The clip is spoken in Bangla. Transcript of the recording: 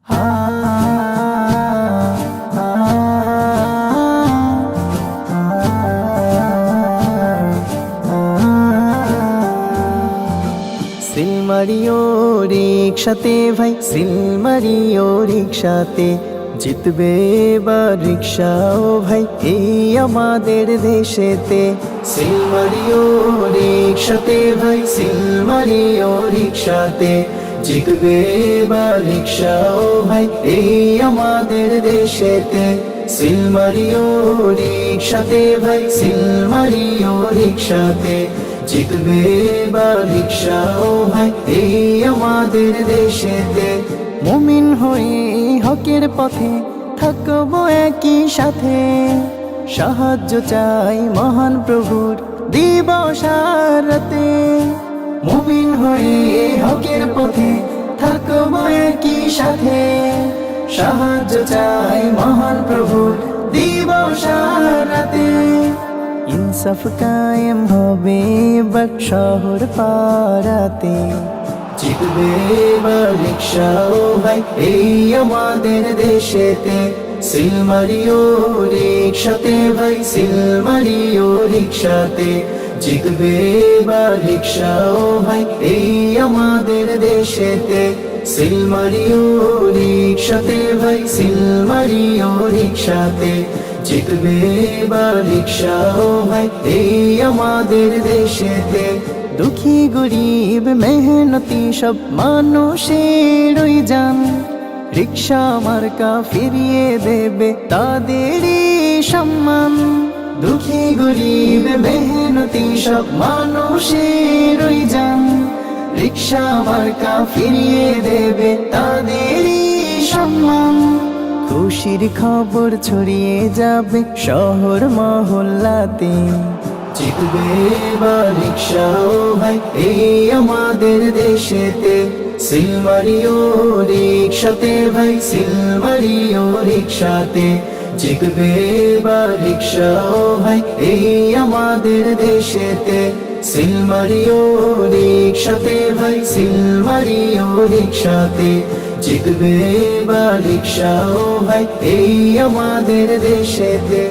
সিল মারিও রিক্সাতে ভাই, সিল মারিও রিক্সাতে, জিতবে এবার রিক্সাও ভাই এই আমাদের দেশেতে। সিল মারিও রিক্সাতে ভাই, সিল মারিও রিক্সাতে, জিতবে এবার রিক্সাও ভাই এই আমাদের দেশেতে। সিল মারিও রিক্সাতে ভাই, সিল মারিও রিক্সাতে, জিতবে এবার রিক্সাও ভাই এই আমাদের দেশেতে। মুমিন হয়ে হকের পথে থাকবো একই সাথে, সাহায্য চাই মহান প্রভুর দিবস আর রাতে। মুমিন হয়ে হকের পথে থাকবো একই সাথে, সাহায্য চাই মহান প্রভুর দিবস আর রাতে। ইনসাফ কায়েম হবে এবার শহর পাড়াতে, জিতবে এবার রিক্সাও ভাই এই আমাদের দেশেতে। সিল মারিও রিক্সাতে ভাই, সিল মারিও রিক্সাতে, জিতবে এবার রিক্সাও ভাই এই আমাদের দেশেতে। সিল মারিও রিক্সাতে ভাই, সিল মারিও রিক্সাতে, জিতবে এবার রিক্সাও ভাই এই আমাদের দেশেতে। দুঃখী গরিব মেহনতি সব মানুষের ওই জান, রিক্সা মার্কা ফিরিয়ে দেবে তাদেরই সম্মান। দুঃখী গরিব মেহনতি সব মানুষের ওই জান, রিক্সা মার্কা ফিরিয়ে দেবে তাদেরই সম্মান। খুশির খবর ছড়িয়ে যাবে শহর মহল্লাতে, জিতবে এবার রিক্সাও ভাই এই আমাদের দেশেতে। সিল মারিও রিক্সাতে ভাই, সিল মারিও রিক্সাতে, জিতবে এবার রিক্সাও ভাই এই আমাদের দেশেতে। সিল মারিও রিক্সাতে ভাই, সিল মারিও রিক্সাতে, জিতবে এবার রিক্সাও ভাই এই আমাদের দেশেতে।